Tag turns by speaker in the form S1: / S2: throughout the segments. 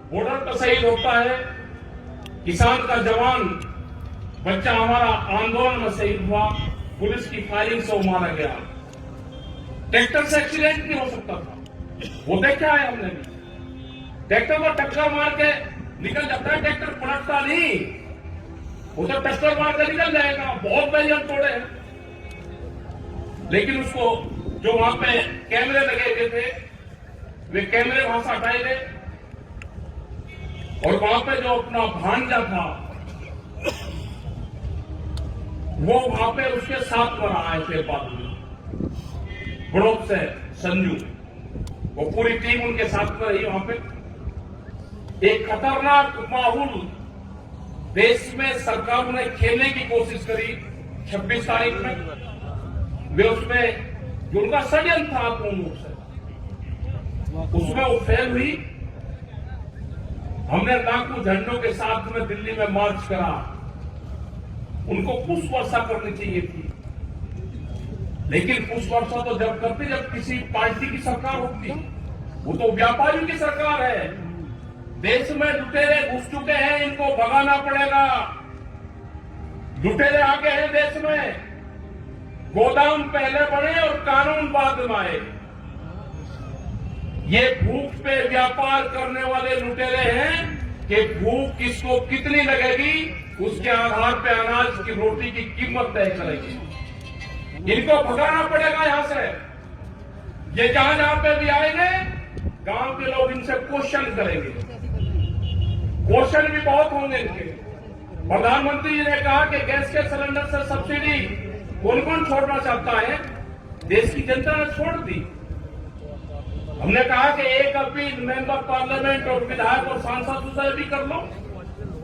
S1: Border पर शहीद होता है, किसान का जवान बच्चा हमारा आंदोलन में शहीद हुआ, पुलिस की फायरिंग से वो मारा गया। ट्रैक्टर से एक्सीडेंट नहीं हो सकता था, वो देखा है हमने भी। ट्रैक्टर को टक्कर मार के निकल जाता है, ट्रैक्टर पलटता नहीं, वो तो टक्कर मार के निकल जाएगा। बहुत बैरियर तोड़े हैं, लेकिन उसको जो वहां पे कैमरे लगे हुए थे, वे कैमरे वहां से हटाए गए और वहां पे जो अपना भांजा था वो वहां पे उसके साथ में रहा है। बड़ोद से संजू, वो पूरी टीम उनके साथ में रही। वहां पे एक खतरनाक माहौल देश में सरकार ने खेलने की कोशिश करी 26 तारीख में। वे उसमें जो उनका षड्यंत्र था पूर्ण रूप से, उसमें वो फेल हुई। हमने लाखों झंडों के साथ में दिल्ली में मार्च करा, उनको पुष्प वर्षा करनी चाहिए थी, लेकिन पुष्प वर्षा तो जब करती जब किसी पार्टी की सरकार होती। वो तो व्यापारियों की सरकार है। देश में लुटेरे घुस चुके हैं, इनको भगाना पड़ेगा। लुटेरे आगे हैं देश में, गोदाम पहले बढ़े और कानून बाद में आए। ये भूख पे व्यापार करने वाले लुटेरे हैं कि भूख किसको कितनी लगेगी उसके आधार पे अनाज की रोटी की कीमत तय करेगी। इनको भगाना पड़ेगा यहां से। ये जहां जहां पे भी आएंगे, गांव के लोग इनसे क्वेश्चन करेंगे, क्वेश्चन भी बहुत होंगे इनके। प्रधानमंत्री जी ने कहा कि गैस के सिलेंडर से सब्सिडी कौन कौन छोड़ना चाहता है, देश की जनता ने छोड़ दी। हमने कहा कि एक अपील मेंबर पार्लियामेंट और विधायक और सांसद से भी कर लो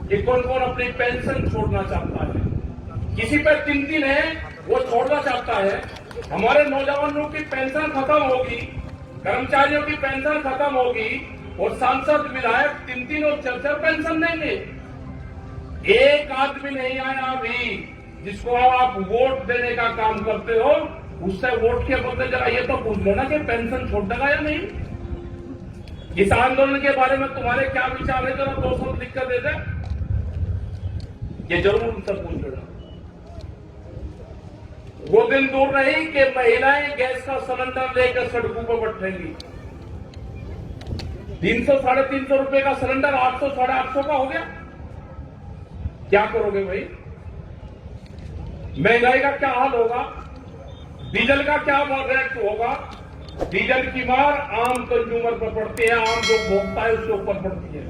S1: कि कौन कौन अपनी पेंशन छोड़ना चाहता है। किसी पे 3 है, वो छोड़ना चाहता है। हमारे नौजवानों की पेंशन खत्म होगी, कर्मचारियों की पेंशन खत्म होगी और सांसद विधायक 3 और 4 पेंशन देंगे। एक आदमी नहीं आया अभी जिसको आप वोट देने का काम करते हो, उससे वोट के बदले जरा ये तो पूछ लेना कि पेंशन छोड़ देगा या नहीं। इस आंदोलन के बारे में तुम्हारे क्या विचार है, जरा 2 शब्द लिख कर दे दे, ये जरूर उनसे पूछ लेना। वो दिन दूर नहीं कि महिलाएं गैस का सिलेंडर लेकर सड़कों पर बैठेंगी। 300 साढ़े 300 रुपए का सिलेंडर 800 साढ़े 800 का हो गया। क्या करोगे भाई? महंगाई का क्या हाल होगा? डीजल का क्या रेट होगा? डीजल की मार आम कंज्यूमर पर पड़ती है, आम जो भोगता है उसके ऊपर पड़ती है।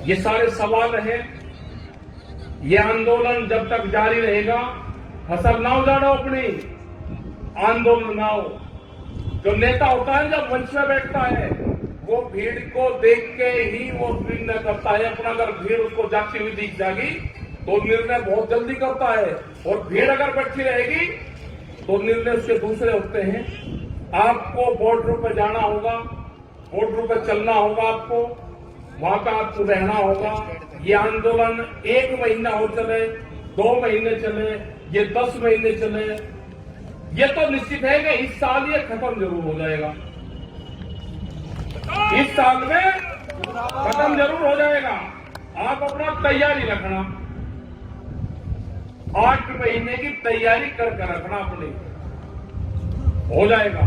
S1: ये सारे सवाल हैं। ये आंदोलन जब तक जारी रहेगा, फसल ना उजाड़ो अपनी, आंदोलन ना हो। जो नेता होता है जब मंच में बैठता है, वो भीड़ को देख के ही वो निर्णय करता है अपना। अगर भीड़ उसको जागती हुई दिख जाएगी तो निर्णय बहुत जल्दी करता है, और भीड़ अगर बैठी रहेगी तो निर्णय उसके दूसरे होते हैं। आपको बॉर्डर पर जाना होगा, बॉर्डर पर चलना होगा, आपको वहां पर आपको रहना होगा। ये आंदोलन 1 महीना हो चले, 2 महीने चले, ये 10 महीने चले, ये तो निश्चित है कि इस साल ये खत्म जरूर हो जाएगा। इस साल में खत्म जरूर हो जाएगा। आप अपना तैयारी रखना, 8 महीने की तैयारी करके रखना अपनी, हो जाएगा।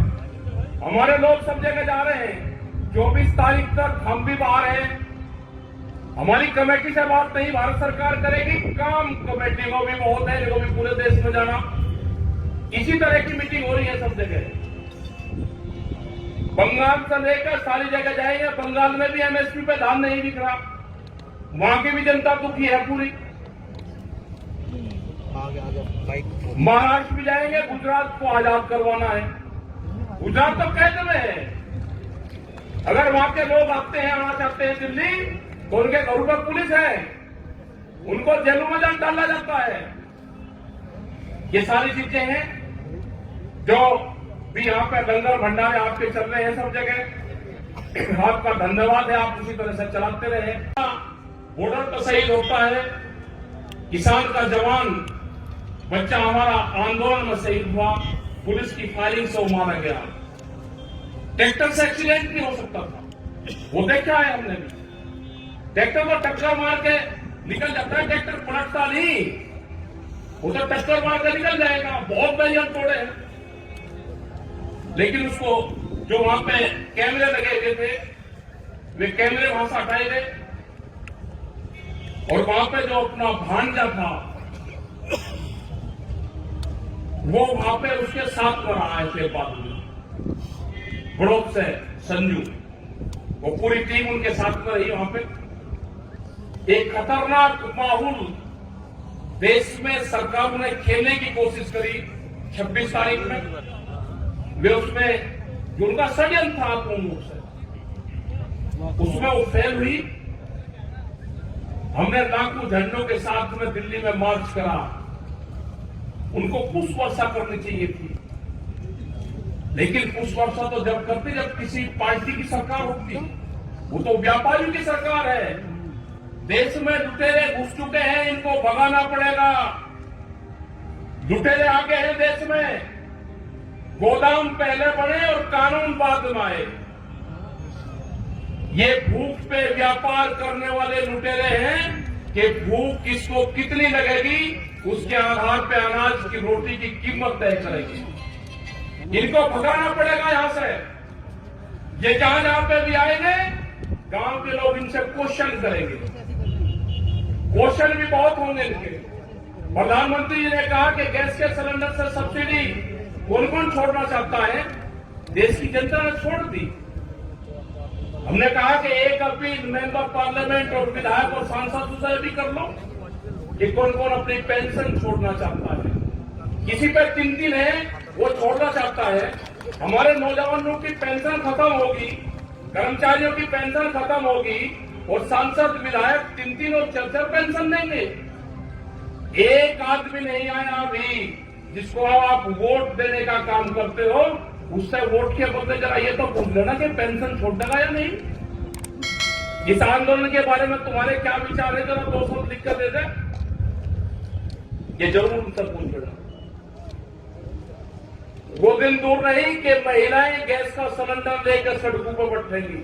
S1: हमारे लोग सब जगह जा रहे हैं। 24 तारीख तक हम भी बाहर हैं। हमारी कमेटी से बात नहीं भारत सरकार करेगी, काम कमेटी को भी बहुत है, इनको भी पूरे देश में जाना। इसी तरह की मीटिंग हो रही है सब जगह। बंगाल से लेकर सारी जगह जाएंगे। बंगाल में भी एमएसपी पे धान नहीं बिक रहा, वहां की भी जनता दुखी है पूरी। महाराष्ट्र भी जाएंगे, गुजरात को आजाद करवाना है। गुजरात तो कैद में है। अगर वहां के लोग आते हैं, आना चाहते हैं दिल्ली, तो उनके घरों पर पुलिस है, उनको जेलों में डाला जाता है। ये सारी चीजें हैं जो भी यहाँ पे लंगर भंडारे आपके चल रहे हैं सब जगह। आपका धन्यवाद है, आप उसी तरह से चलाते रहे। बॉर्डर पर शहीद होता है, किसान का जवान बच्चा हमारा आंदोलन में शहीद हुआ, पुलिस की फायरिंग से वो मारा गया। ट्रैक्टर से एक्सीडेंट नहीं हो सकता था, वो देखा है हमने भी। ट्रैक्टर को टक्कर मार के निकल जाता है, ट्रैक्टर पलटता नहीं, वो तो टक्कर मार के निकल जाएगा। बहुत बैरियर तोड़े हैं, लेकिन उसको जो वहां पे कैमरे लगे हुए थे, वे कैमरे वहां से हटाए गए और वहां पे जो अपना भांजा था वो वहां पे उसके साथ में आए थे बाद में, बड़ौद से संजू, वो पूरी टीम उनके साथ में रही वहां पे। एक खतरनाक माहौल देश में सरकार ने खेलने की कोशिश करी 26 तारीख में। वे उसमें जो उनका षड्यंत्र था पूर्ण रूप से, उसमें वो फेल हुई। हमने लाखों झंडों के साथ में दिल्ली में मार्च करा, उनको पुष्प वर्षा करनी चाहिए थी, लेकिन पुष्प वर्षा तो जब करते जब किसी पार्टी की सरकार होती, वो तो व्यापारियों की सरकार है। देश में लुटेरे घुस चुके हैं, इनको भगाना पड़ेगा। लुटेरे आगे हैं देश में, गोदाम पहले बढ़े और कानून बाद में आए। ये भूख पे व्यापार करने वाले लुटेरे हैं कि भूख किसको कितनी लगेगी उसके आधार पे अनाज की रोटी की कीमत तय करेगी। इनको भगाना पड़ेगा यहां से। ये जहां पे भी आएंगे, गांव के लोग इनसे क्वेश्चन करेंगे, क्वेश्चन भी बहुत होंगे इनके। प्रधानमंत्री जी ने कहा कि गैस के सिलेंडर से सब्सिडी कौन कौन छोड़ना चाहता है, देश की जनता ने छोड़ दी। हमने कहा कि एक अपील मेंबर पार्लियामेंट और विधायक और सांसद से भी कर लो कि कौन कौन अपनी पेंशन छोड़ना चाहता है। किसी पे 3 है, वो छोड़ना चाहता है। हमारे नौजवानों की पेंशन खत्म होगी, कर्मचारियों की पेंशन खत्म होगी और सांसद विधायक 3 और 4 पेंशन देंगे। एक आदमी नहीं आया अभी जिसको आप वोट देने का काम करते हो, उससे वोट के बदले जरा ये तो पूछ लेना कि पेंशन छोड़ देगा या नहीं। इस आंदोलन के बारे में तुम्हारे क्या विचार है, जरा 2 शब्द लिख कर दे दे, ये जरूर उनसे पूछ लेना। वो दिन दूर नहीं कि महिलाएं गैस का सिलेंडर लेकर सड़कों पर बैठेंगी।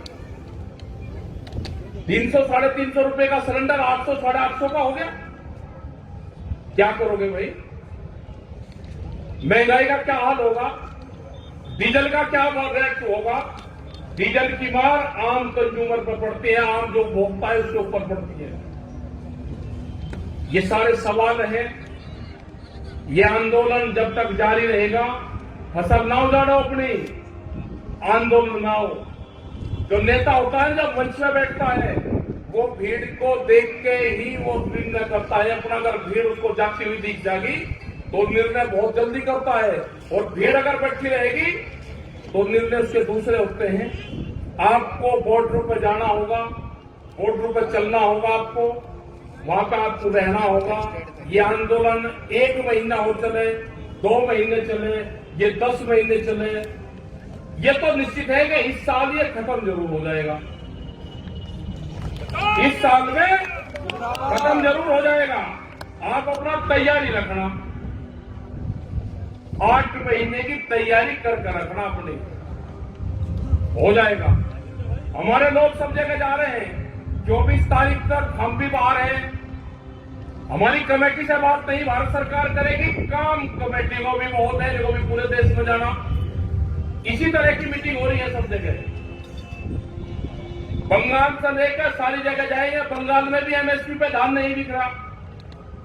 S1: 300 साढ़े 300 रुपए का सिलेंडर 800 साढ़े 800 का हो गया, क्या करोगे भाई? महंगाई का क्या हाल होगा? डीजल का क्या रेट होगा? डीजल की मार आम कंज्यूमर पर पड़ती है, आम जो भोगता है उसके ऊपर पड़ती है। ये सारे सवाल हैं। ये आंदोलन जब तक जारी रहेगा, फसल ना उजाड़ो अपनी, आंदोलन ना हो। जो नेता होता है जब मंच में बैठता है, वो भीड़ को देख के ही वो निर्णय करता है अपना। अगर भीड़ उसको जाती हुई दिख जाएगी तो निर्णय बहुत जल्दी करता है, और भीड़ अगर बैठी रहेगी तो निर्णय उसके दूसरे होते हैं। आपको बॉर्डर पर जाना होगा, बॉर्डर पर चलना होगा, आपको वहां पर आपको रहना होगा। ये आंदोलन 1 महीना हो चले, 2 महीने चले, ये 10 महीने चले, ये तो निश्चित है कि इस साल ये खत्म जरूर हो जाएगा। इस साल में खत्म जरूर हो जाएगा। आप अपना तैयारी रखना, 8 महीने की तैयारी करके रखना अपनी, हो जाएगा। हमारे लोग सब जगह जा रहे हैं, 24 तारीख तक हम भी बाहर हैं। हमारी कमेटी से बात नहीं भारत सरकार करेगी, काम कमेटी को भी बहुत है, जो भी पूरे देश में जाना। इसी तरह की मीटिंग हो रही है सब जगह। बंगाल से लेकर सारी जगह जाएंगे। बंगाल में भी एमएसपी पे धान नहीं बिक रहा,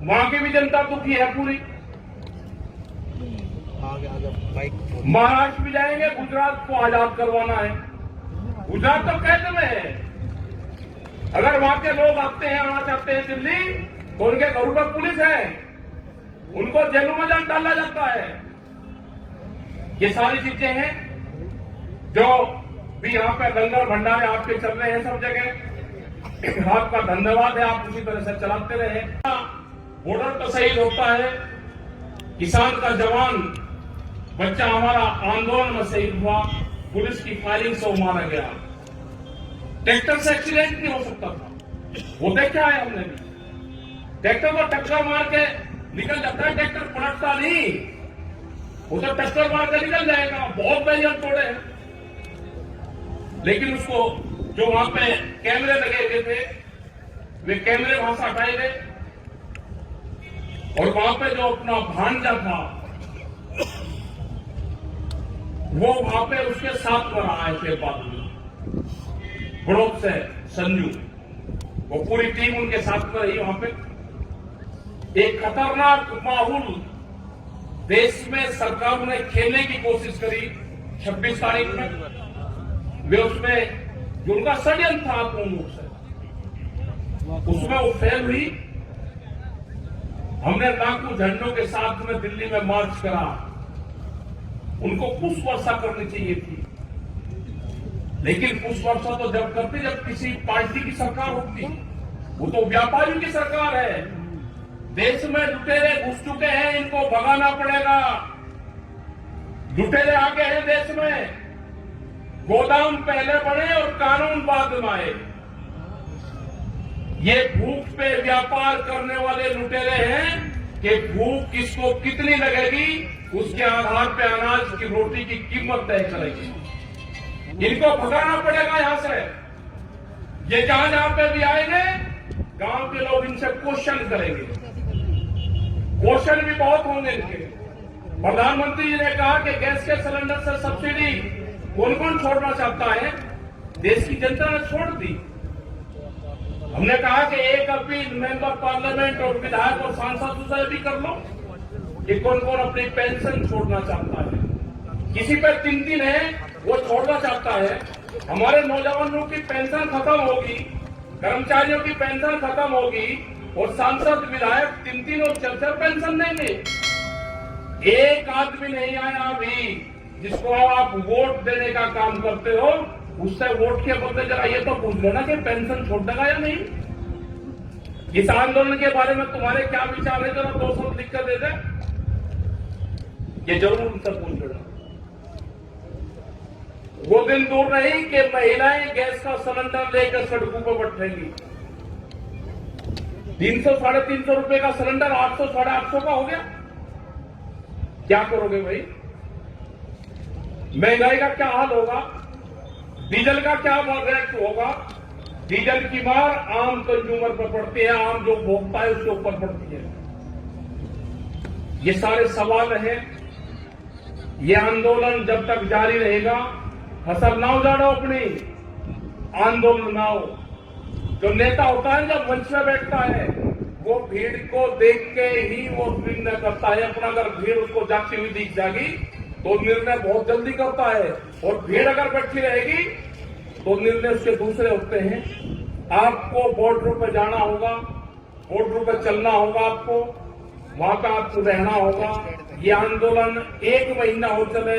S1: वहां की भी जनता दुखी है पूरी। महाराष्ट्र भी जाएंगे, गुजरात को आजाद करवाना है। गुजरात तो कैद में है। अगर वहां के लोग आते हैं, आना चाहते हैं दिल्ली, तो उनके घरों पर पुलिस है, उनको जेलों में डाला जाता है। ये सारी चीजें हैं जो भी यहाँ पे लंगर भंडारे आपके चल रहे हैं सब जगह। आपका धन्यवाद है, आप उसी तरह से चलाते रहे। बॉर्डर पर शहीद होता है किसान का जवान, बच्चा हमारा आंदोलन में शहीद हुआ, पुलिस की फायरिंग से वो मारा गया। ट्रैक्टर से एक्सीडेंट नहीं हो सकता था, वो देखा है हमने भी। ट्रैक्टर को टक्कर मार के निकल जाता है, ट्रैक्टर पलटता नहीं, वो तो टक्कर मार कर निकल जाएगा। बहुत बैरियर तोड़े हैं, लेकिन उसको जो वहां पे कैमरे लगे हुए थे वे कैमरे वहां से हटाए गए, और वहां पे जो अपना भांजा था वो वहां पे उसके साथ पर आए थे बाद बड़ोक से संजू, वो पूरी टीम उनके साथ पर रही वहां पे। एक खतरनाक माहौल देश में सरकार ने खेलने की कोशिश करी 26 तारीख में। वे उसमें जो उनका षड्यंत्र था पूर्ण रूप से, उसमें वो फेल हुई। हमने लाखों झंडों के साथ में दिल्ली में मार्च करा, उनको पुष्प वर्षा करनी चाहिए थी, लेकिन पुष्प वर्षा तो जब करती जब किसी पार्टी की सरकार होती, वो तो व्यापारियों की सरकार है। देश में लुटेरे घुस चुके हैं, इनको भगाना पड़ेगा। लुटेरे आ गए हैं देश में, गोदाम पहले बढ़े और कानून बाद में आए। ये भूख पे व्यापार करने वाले लुटेरे हैं कि भूख किसको कितनी लगेगी उसके आधार पे अनाज की रोटी की कीमत तय करेगी। इनको भगाना पड़ेगा यहां से। ये जहां जहां पे भी आएंगे गांव के लोग इनसे क्वेश्चन करेंगे, क्वेश्चन भी बहुत होंगे इनके। प्रधानमंत्री जी ने कहा कि गैस के सिलेंडर से सब्सिडी कौन कौन छोड़ना चाहता है, देश की जनता ने छोड़ दी। हमने कहा कि एक अपील मेंबर पार्लियामेंट और विधायक और सांसद से भी कर लो कि कौन कौन अपनी पेंशन छोड़ना चाहता है। किसी पे 3 है वो छोड़ना चाहता है। हमारे नौजवानों की पेंशन खत्म होगी, कर्मचारियों की पेंशन खत्म होगी, और सांसद विधायक 3 और 4 पेंशन देंगे। एक आदमी नहीं आया अभी जिसको आप वोट देने का काम करते हो, उससे वोट के बदले जरा ये तो पूछ लेना कि पेंशन छोड़ देगा या नहीं। इस आंदोलन के बारे में तुम्हारे क्या विचार है, जरा 2 शब्द लिख कर दे दे, ये जरूर उनसे पूछ लेना। वो दिन दूर नहीं कि महिलाएं गैस का सिलेंडर लेकर सड़कों पर बैठेंगी। 300-350 रुपए का सिलेंडर 800-850 का हो गया। क्या करोगे भाई? महंगाई का क्या हाल होगा? डीजल का क्या रेट होगा? डीजल की मार आम कंज्यूमर पर पड़ती है, आम जो भोगता है उसके ऊपर पड़ती है। ये सारे सवाल हैं। ये आंदोलन जब तक जारी रहेगा, फसल ना उजाड़ो अपनी, आंदोलन ना हो। जो नेता होता है जब मंच में बैठता है वो भीड़ को देख के ही वो निर्णय करता है। अपना अगर भीड़ उसको जाती हुई दिख जाएगी तो निर्णय बहुत जल्दी करता है, और भीड़ अगर बैठी रहेगी तो निर्णय उसके दूसरे होते हैं। आपको बॉर्डर पर जाना होगा, बॉर्डर पर चलना होगा, आपको वहां पर आपको रहना होगा। ये आंदोलन 1 महीना हो चले,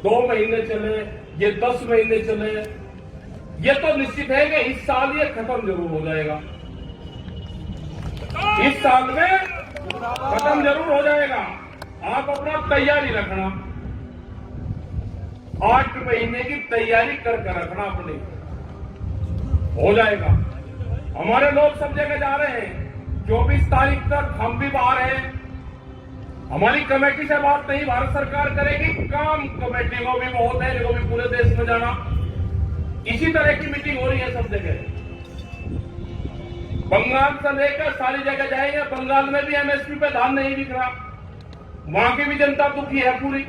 S1: 2 महीने चले, ये 10 महीने चले, ये तो निश्चित है कि इस साल ये खत्म जरूर हो जाएगा। इस साल में खत्म जरूर हो जाएगा। आप अपना तैयारी रखना, 8 महीने की तैयारी करके रखना अपनी, हो जाएगा। हमारे लोग सब जगह जा रहे हैं। 24 तारीख तक हम भी बाहर हैं। हमारी कमेटी से बात नहीं भारत सरकार करेगी, काम कमेटी को भी बहुत है, जो भी पूरे देश में जाना। इसी तरह की मीटिंग हो रही है सब जगह। बंगाल से लेकर सारी जगह जाएंगे। बंगाल में भी एमएसपी पे धान नहीं बिक रहा, वहां की भी जनता दुखी है पूरी।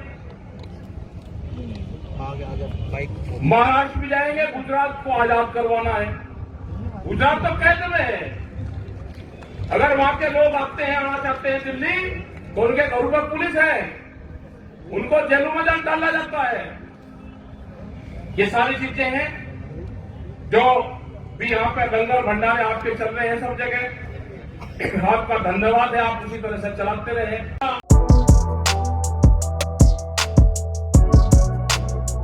S1: महाराष्ट्र भी जाएंगे, गुजरात को आजाद करवाना है। गुजरात तो कैद में है। अगर वहां के लोग आते हैं, आना चाहते हैं दिल्ली, तो उनके घरों पर पुलिस है, उनको जेलों में डाला जाता है। ये सारी चीजें हैं जो भी यहाँ पे लंगर भंडारे आपके चल रहे हैं सब जगह। आपका धन्यवाद है, आप इसी तरह से चलाते रहे।